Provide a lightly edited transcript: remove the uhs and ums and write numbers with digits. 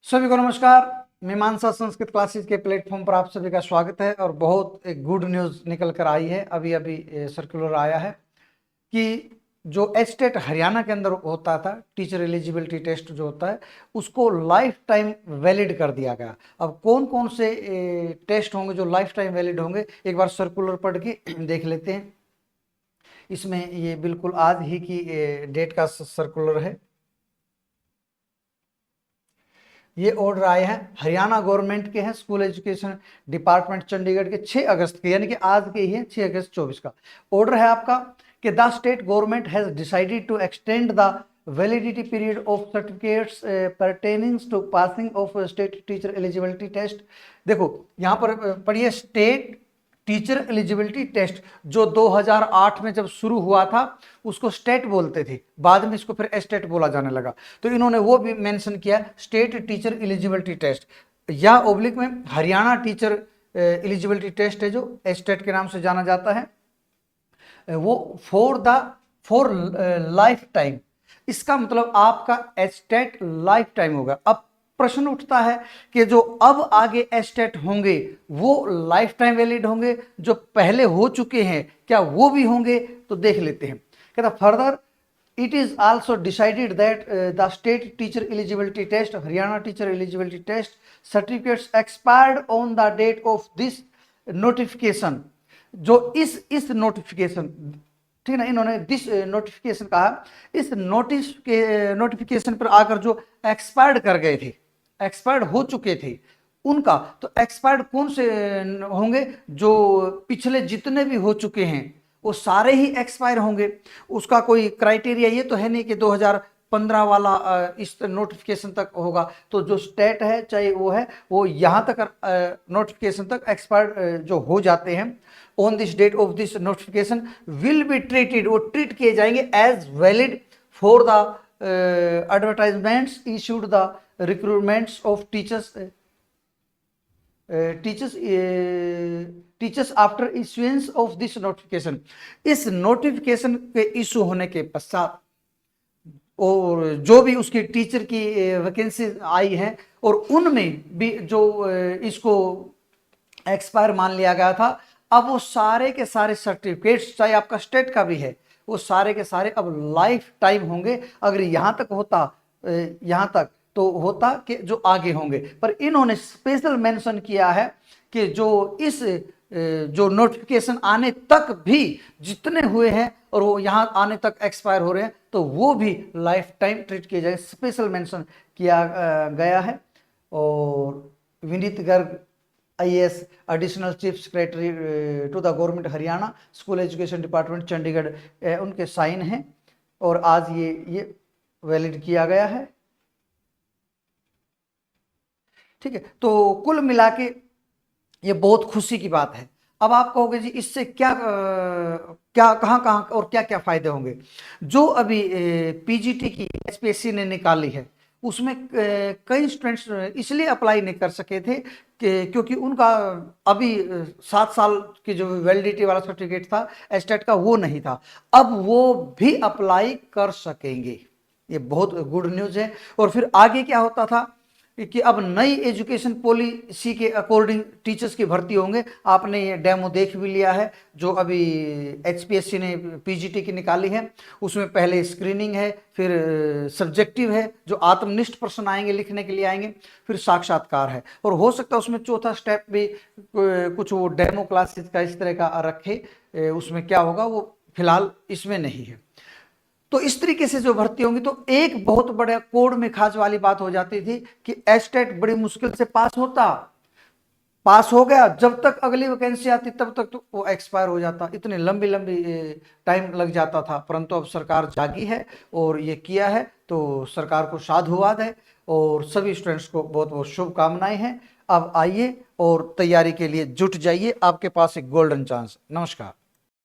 सभी को नमस्कार। मीमांसा संस्कृत क्लासेस के प्लेटफॉर्म पर आप सभी का स्वागत है। और बहुत एक गुड न्यूज़ निकल कर आई है। अभी अभी सर्कुलर आया है कि जो एस्टेट हरियाणा के अंदर होता था, टीचर एलिजिबिलिटी टेस्ट जो होता है, उसको लाइफ टाइम वैलिड कर दिया गया। अब कौन कौन से टेस्ट होंगे जो लाइफ टाइम वैलिड होंगे, एक बार सर्कुलर पढ़ के देख लेते हैं। इसमें ये बिल्कुल आज ही की डेट का सर्कुलर है। ये ऑर्डर आए हैं हरियाणा गवर्नमेंट के हैं, स्कूल एजुकेशन डिपार्टमेंट चंडीगढ़ के 6 अगस्त के, यानी कि आज के ही है, 6 अगस्त 24 का ऑर्डर है आपका कि the state government has decided to extend the validity period of certificates pertaining to passing of state teacher eligibility test. देखो यहाँ पर पढ़िए, स्टेट टीचर एलिजिबिलिटी टेस्ट जो 2008 में जब शुरू हुआ था उसको स्टेट बोलते थे, बाद में इसको फिर एस्टेट बोला जाने लगा। तो इन्होंने वो भी मेंशन किया, स्टेट टीचर एलिजिबिलिटी टेस्ट या ओब्लिक में हरियाणा टीचर एलिजिबिलिटी टेस्ट है जो एस्टेट के नाम से जाना जाता है, वो फॉर लाइफ टाइम। इसका मतलब आपका एस्टेट लाइफ टाइम होगा। अब प्रश्न उठता है कि जो अब आगे एस्टेट होंगे वो लाइफ टाइम वैलिड होंगे, जो पहले हो चुके हैं क्या वो भी होंगे? तो देख लेते हैं। कहता further it is also decided that the state teacher eligibility test, Haryana teacher eligibility test certificates expired on the date of this notification. जो इस नोटिफिकेशन, ठीक है ना, इन्होंने दिस नोटिफिकेशन कहा, इस नोटिफिकेशन पर आकर जो एक्सपायर्ड कर गए थे, एक्सपायर्ड हो चुके थे उनका, तो एक्सपायर्ड कौन से होंगे? जो पिछले जितने भी हो चुके हैं वो सारे ही एक्सपायर होंगे। उसका कोई क्राइटेरिया ये तो है नहीं कि 2015 वाला इस नोटिफिकेशन तक होगा। तो जो स्टेट है चाहे वो है, वो यहाँ तक नोटिफिकेशन तक एक्सपायर्ड जो हो जाते हैं on this date of this notification will be treated, वो ट्रीट किए जाएंगे as valid for the advertisements issued the recruitments of teachers after issuance of this notification. इस नोटिफिकेशन के इशू होने के पश्चात और जो भी उसकी टीचर की वैकेंसी आई है और उनमें भी जो इसको एक्सपायर मान लिया गया था, अब वो सारे के सारे सर्टिफिकेट्स चाहे आपका स्टेट का भी है वो सारे के सारे अब लाइफ टाइम होंगे। अगर यहाँ तक होता, यहाँ तक तो होता कि जो आगे होंगे, पर इन्होंने स्पेशल मेंशन किया है कि जो इस जो नोटिफिकेशन आने तक भी जितने हुए हैं और वो यहाँ आने तक एक्सपायर हो रहे हैं तो वो भी लाइफ टाइम ट्रीट किए जाए, स्पेशल मेंशन किया गया है। और Vineet Garg IAS additional chief secretary to the government Haryana school education department Chandigarh, उनके साइन हैं और आज ये वैलिड किया गया है। ठीक है, तो कुल मिला के ये बहुत खुशी की बात है। अब आप कहोगे जी इससे क्या क्या कहाँ और क्या क्या फायदे होंगे? जो अभी PGT की HPSC ने निकाली है उसमें कई स्टूडेंट्स इसलिए अप्लाई नहीं कर सके थे क्योंकि उनका अभी 7 साल की जो वैलिडिटी वाला सर्टिफिकेट था एस्टेट का वो नहीं था। अब वो भी अप्लाई कर सकेंगे, ये बहुत गुड न्यूज़ है। और फिर आगे क्या होता था कि अब नई एजुकेशन पॉलिसी के अकॉर्डिंग टीचर्स की भर्ती होंगे। आपने ये डेमो देख भी लिया है जो अभी HPSC ने PGT की निकाली है। उसमें पहले स्क्रीनिंग है, फिर सब्जेक्टिव है जो आत्मनिष्ठ प्रश्न आएंगे लिखने के लिए आएंगे, फिर साक्षात्कार है और हो सकता है उसमें चौथा स्टेप भी कुछ वो डेमो क्लासेस का इस तरह का रखे। उसमें क्या होगा वो फिलहाल इसमें नहीं है। तो इस तरीके से जो भर्ती होंगी तो एक बहुत बड़ा कोड में खास वाली बात हो जाती थी कि एस्टेट बड़ी मुश्किल से पास हो गया, जब तक अगली वैकेंसी आती तब तक तो वो एक्सपायर हो जाता, इतनी लंबी टाइम लग जाता था। परंतु अब सरकार जागी है और ये किया है, तो सरकार को साधुवाद है और सभी स्टूडेंट्स को बहुत बहुत शुभकामनाएं हैं। अब आइए और तैयारी के लिए जुट जाइए, आपके पास एक गोल्डन चांस। नमस्कार।